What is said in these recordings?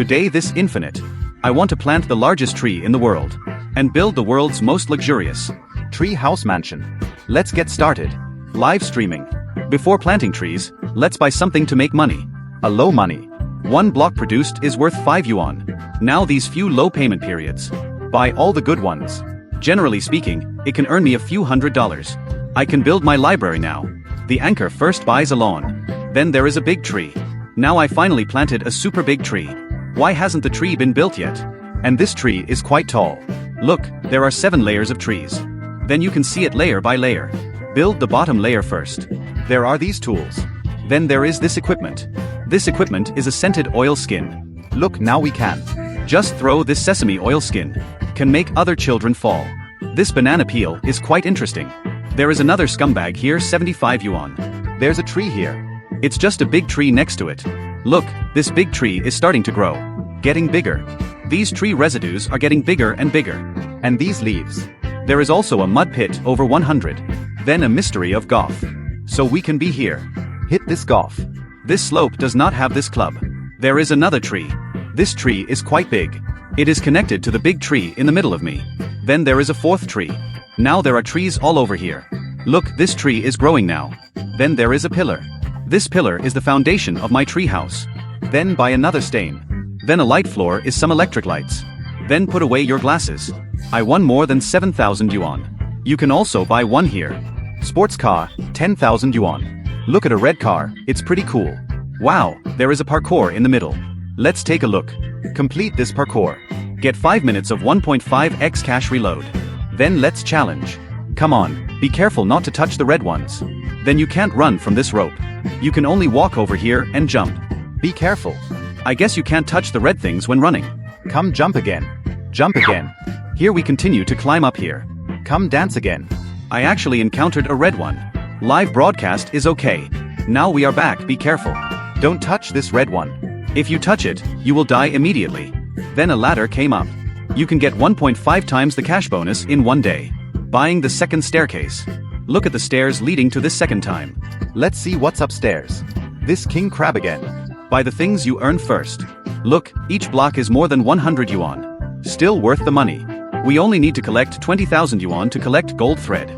Today this infinite. I want to plant the largest tree in the world. And build the world's most luxurious tree house mansion. Let's get started. Live streaming. Before planting trees, let's buy something to make money. A low money. One block produced is worth 5 yuan. Now these few low payment periods. Buy all the good ones. Generally speaking, it can earn me a few $100s. I can build my library now. The anchor first buys a lawn. Then there is a big tree. Now I finally planted a super big tree. Why hasn't the tree been built yet? And this tree is quite tall. Look, there are 7 layers of trees. Then you can see it layer by layer. Build the bottom layer first. There are these tools. Then there is this equipment. This equipment is a scented oil skin. Look, now we can. Just throw this sesame oil skin. Can make other children fall. This banana peel is quite interesting. There is another scumbag here, 75 yuan. There's a tree here. It's just a big tree next to it. Look, this big tree is starting to grow. Getting bigger. These tree residues are getting bigger and bigger. And these leaves. There is also a mud pit over 100. Then a mystery of golf. So we can be here. Hit this golf. This slope does not have this club. There is another tree. This tree is quite big. It is connected to the big tree in the middle of me. Then there is a 4th tree. Now there are trees all over here. Look, this tree is growing now. Then there is a pillar. This pillar is the foundation of my tree house. Then buy another stain. Then a light floor is some electric lights. Then put away your glasses. I won more than 7,000 yuan. You can also buy one here. Sports car, 10,000 yuan. Look at a red car, it's pretty cool. Wow, there is a parkour in the middle. Let's take a look. Complete this parkour. Get 5 minutes of 1.5x cash reload. Then let's challenge. Come on, be careful not to touch the red ones. Then you can't run from this rope. You can only walk over here and jump. Be careful. I guess you can't touch the red things when running. Come jump again. Jump again. Here we continue to climb up here. Come dance again. I actually encountered a red one. Live broadcast is okay. Now we are back, be careful. Don't touch this red one. If you touch it, you will die immediately. Then a ladder came up. You can get 1.5 times the cash bonus in one day. Buying the second staircase. Look at the stairs leading to this second time. Let's see what's upstairs. This king crab again. Buy the things you earn first. Look, each block is more than 100 yuan. Still worth the money. We only need to collect 20,000 yuan to collect gold thread.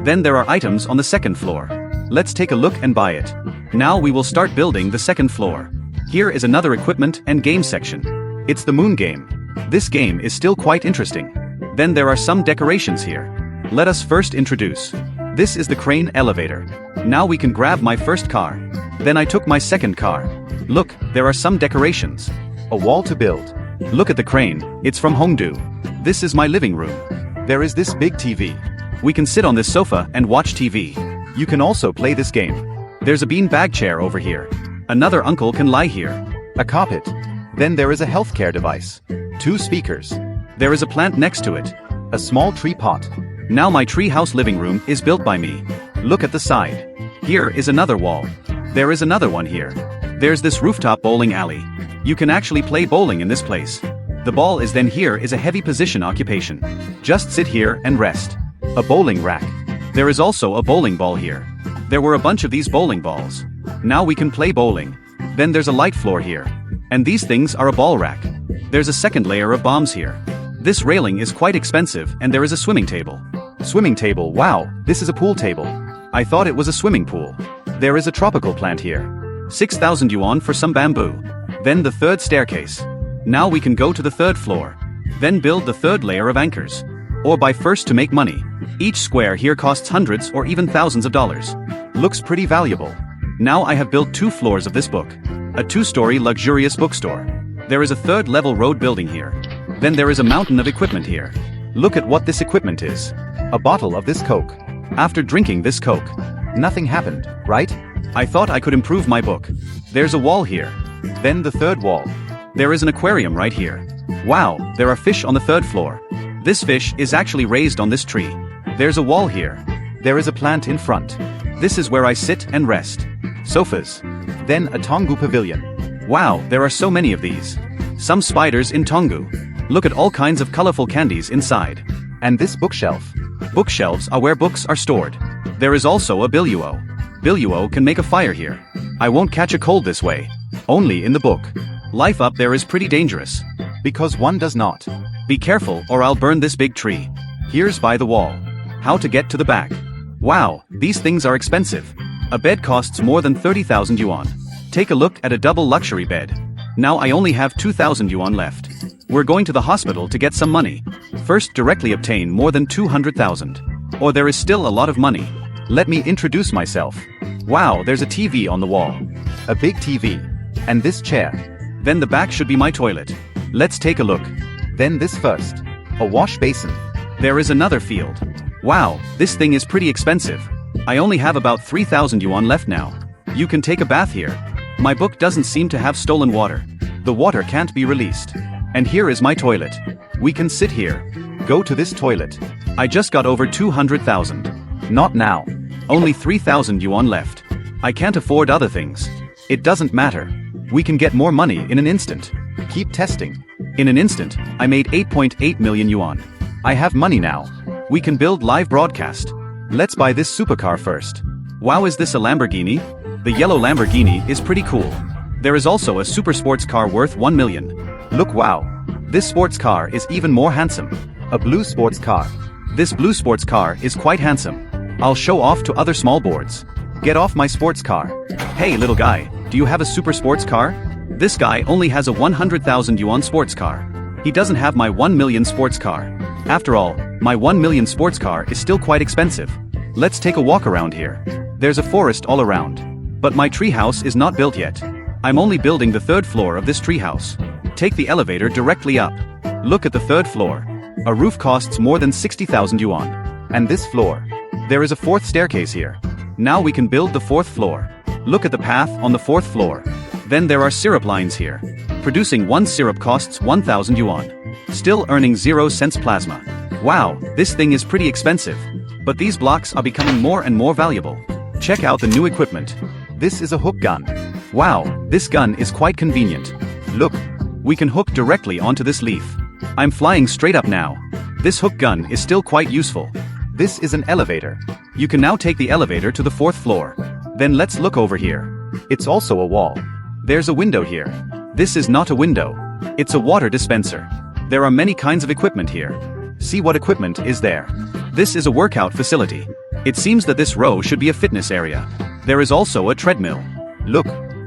Then there are items on the second floor. Let's take a look and buy it. Now we will start building the second floor. Here is another equipment and game section. It's the moon game. This game is still quite interesting. Then there are some decorations here. Let us first introduce. This is the crane elevator. Now we can grab my first car. Then I took my second car. Look, there are some decorations. A wall to build. Look at the crane, it's from Hongdu. This is my living room. There is this big TV. We can sit on this sofa and watch TV. You can also play this game. There's a bean bag chair over here. Another uncle can lie here. A carpet. Then there is a healthcare device. 2 speakers. There is a plant next to it. A small tree pot. Now my treehouse living room is built by me. Look at the side. Here is another wall. There is another one here. There's this rooftop bowling alley. You can actually play bowling in this place. The ball is then here is a heavy position occupation. Just sit here and rest. A bowling rack. There is also a bowling ball here. There were a bunch of these bowling balls. Now we can play bowling. Then there's a light floor here. And these things are a ball rack. There's a second layer of bombs here. This railing is quite expensive and there is a swimming table. Swimming table, wow, this is a pool table. I thought it was a swimming pool. There is a tropical plant here. 6,000 yuan for some bamboo. Then the third staircase. Now we can go to the third floor. Then build the third layer of anchors. Or buy first to make money. Each square here costs hundreds or even thousands of dollars. Looks pretty valuable. Now I have built 2 floors of this book. A 2-story luxurious bookstore. There is a 3rd level road building here. Then there is a mountain of equipment here. Look at what this equipment is. A bottle of this Coke. After drinking this Coke, nothing happened, right? I thought I could improve my book. There's a wall here. Then the 3rd wall. There is an aquarium right here. Wow, there are fish on the 3rd floor. This fish is actually raised on this tree. There's a wall here. There is a plant in front. This is where I sit and rest. Sofas. Then a Tongu pavilion. Wow, there are so many of these. Some spiders in Tongu. Look at all kinds of colorful candies inside. And this bookshelf. Bookshelves are where books are stored. There is also a biluo. Biluo can make a fire here. I won't catch a cold this way. Only in the book. Life up there is pretty dangerous. Because one does not. Be careful or I'll burn this big tree. Here's by the wall. How to get to the back. Wow, these things are expensive. A bed costs more than 30,000 yuan. Take a look at a double luxury bed. Now I only have 2,000 yuan left. We're going to the hospital to get some money. First directly obtain more than 200,000. Or there is still a lot of money. Let me introduce myself. Wow, there's a TV on the wall. A big TV. And this chair. Then the back should be my toilet. Let's take a look. Then this first. A wash basin. There is another field. Wow, this thing is pretty expensive. I only have about 3,000 yuan left now. You can take a bath here. My book doesn't seem to have stolen water. The water can't be released. And here is my toilet. We can sit here. Go to this toilet. I just got over 200,000. Not now. Only 3,000 yuan left. I can't afford other things. It doesn't matter. We can get more money in an instant. Keep testing. In an instant, I made 8.8 million yuan. I have money now. We can build live broadcast. Let's buy this supercar first. Wow, is this a Lamborghini? The yellow Lamborghini is pretty cool. There is also a super sports car worth 1 million. Look, wow. This sports car is even more handsome. A blue sports car. This blue sports car is quite handsome. I'll show off to other small boards. Get off my sports car. Hey little guy, do you have a super sports car? This guy only has a 100,000 yuan sports car. He doesn't have my 1 million sports car. After all, my 1 million sports car is still quite expensive. Let's take a walk around here. There's a forest all around. But my treehouse is not built yet. I'm only building the 3rd floor of this treehouse. Take the elevator directly up. Look at the 3rd floor. A roof costs more than 60,000 yuan. And this floor. There is a 4th staircase here. Now we can build the 4th floor. Look at the path on the 4th floor. Then there are syrup lines here. Producing one syrup costs 1,000 yuan. Still earning 0 cents plasma. Wow, this thing is pretty expensive. But these blocks are becoming more and more valuable. Check out the new equipment. This is a hook gun. Wow, this gun is quite convenient. Look, we can hook directly onto this leaf. I'm flying straight up now. This hook gun is still quite useful. This is an elevator. You can now take the elevator to the 4th floor. Then let's look over here. It's also a wall. There's a window here. This is not a window. It's a water dispenser. There are many kinds of equipment here. See what equipment is there. This is a workout facility. It seems that this row should be a fitness area. There is also a treadmill. Look,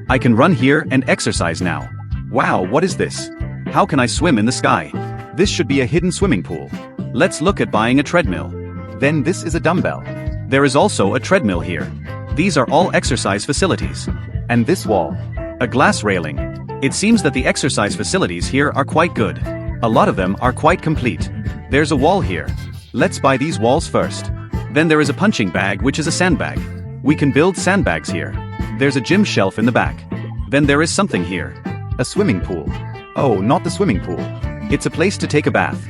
I can run here and exercise now. Wow, what is this? How can I swim in the sky? This should be a hidden swimming pool. Let's look at buying a treadmill. Then this is a dumbbell. There is also a treadmill here. These are all exercise facilities. And this wall. A glass railing. It seems that the exercise facilities here are quite good. A lot of them are quite complete. There's a wall here. Let's buy these walls first. Then there is a punching bag, which is a sandbag. We can build sandbags here. There's a gym shelf in the back. Then there is something here. A swimming pool. Oh, not the swimming pool. It's a place to take a bath.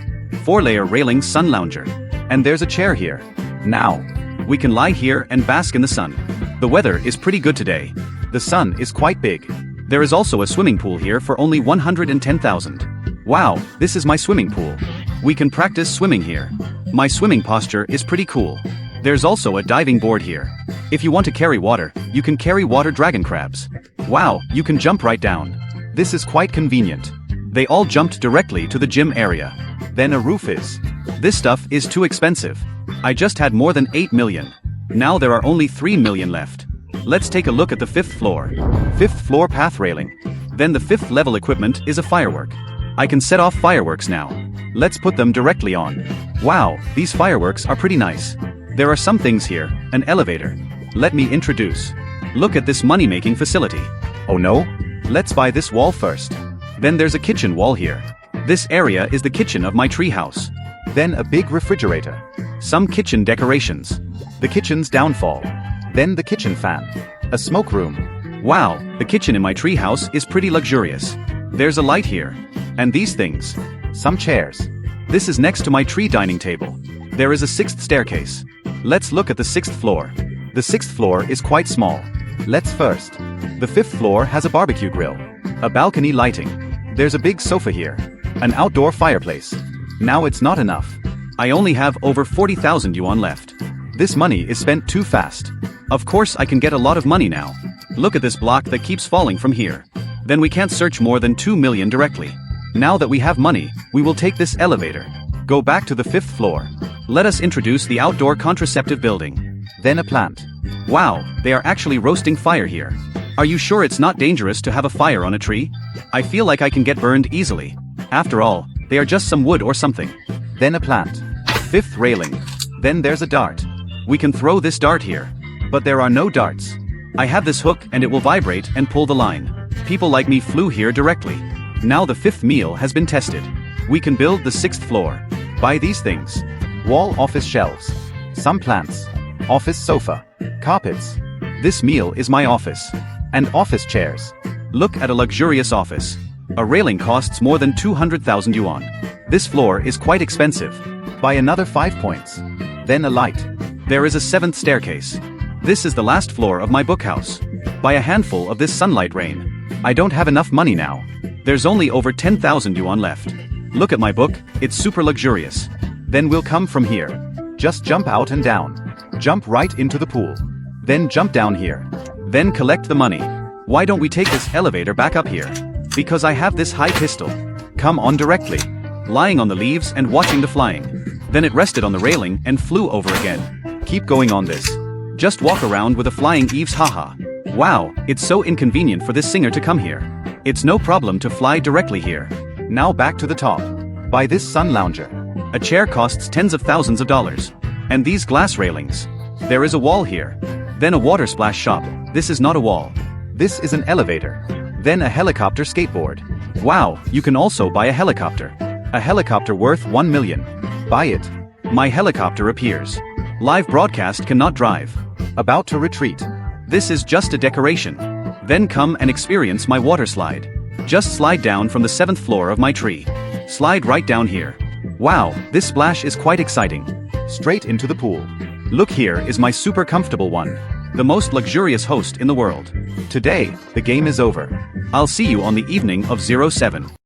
4-layer railing sun lounger. And there's a chair here. Now, we can lie here and bask in the sun. The weather is pretty good today. The sun is quite big. There is also a swimming pool here for only 110,000. Wow, this is my swimming pool. We can practice swimming here. My swimming posture is pretty cool. There's also a diving board here. If you want to carry water, you can carry water dragon crabs. Wow, you can jump right down. This is quite convenient. They all jumped directly to the gym area. Then a roof is. This stuff is too expensive. I just had more than 8 million. Now there are only 3 million left. Let's take a look at the 5th floor. 5th floor path railing. Then the 5th level equipment is a firework. I can set off fireworks now. Let's put them directly on. Wow, these fireworks are pretty nice. There are some things here, an elevator. Let me introduce. Look at this money-making facility. Oh no? Let's buy this wall first. Then there's a kitchen wall here. This area is the kitchen of my treehouse. Then a big refrigerator. Some kitchen decorations. The kitchen's downfall. Then the kitchen fan. A smoke room. Wow, the kitchen in my treehouse is pretty luxurious. There's a light here. And these things. Some chairs. This is next to my tree dining table. There is a 6th staircase. Let's look at the 6th floor. The 6th floor is quite small. Let's first. The 5th floor has a barbecue grill. A balcony lighting. There's a big sofa here. An outdoor fireplace. Now it's not enough. I only have over 40,000 yuan left. This money is spent too fast. Of course I can get a lot of money now. Look at this block that keeps falling from here. Then we can't search more than 2 million directly. Now that we have money, we will take this elevator. Go back to the 5th floor. Let us introduce the outdoor contraceptive building. Then a plant. Wow, they are actually roasting fire here. Are you sure it's not dangerous to have a fire on a tree? I feel like I can get burned easily. After all, they are just some wood or something. Then a plant. 5th railing. Then there's a dart. We can throw this dart here. But there are no darts. I have this hook and it will vibrate and pull the line. People like me flew here directly. Now the 5th meal has been tested. We can build the 6th floor. Buy these things. Wall office shelves. Some plants. Office sofa. Carpets. This meal is my office. And office chairs. Look at a luxurious office. A railing costs more than 200,000 yuan. This floor is quite expensive. Buy another 5 points. Then a light. There is a 7th staircase. This is the last floor of my bookhouse. Buy a handful of this sunlight rain. I don't have enough money now. There's only over 10,000 yuan left. Look at my book, it's super luxurious. Then we'll come from here. Just jump out and down. Jump right into the pool. Then jump down here. Then collect the money. Why don't we take this elevator back up here? Because I have this high pistol. Come on directly. Lying on the leaves and watching the flying. Then it rested on the railing and flew over again. Keep going on this. Just walk around with a flying eaves, haha. Wow, it's so inconvenient for this singer to come here. It's no problem to fly directly here. Now back to the top. Buy this sun lounger. A chair costs tens of thousands of dollars. And these glass railings. There is a wall here. Then a water splash shop. This is not a wall. This is an elevator. Then a helicopter skateboard. Wow, you can also buy a helicopter. A helicopter worth 1 million. Buy it. My helicopter appears. Live broadcast cannot drive. About to retreat. This is just a decoration. Then come and experience my water slide. Just slide down from the 7th floor of my tree. Slide right down here. Wow, this splash is quite exciting. Straight into the pool. Look, here is my super comfortable one. The most luxurious host in the world. Today, the game is over. I'll see you on the evening of 07.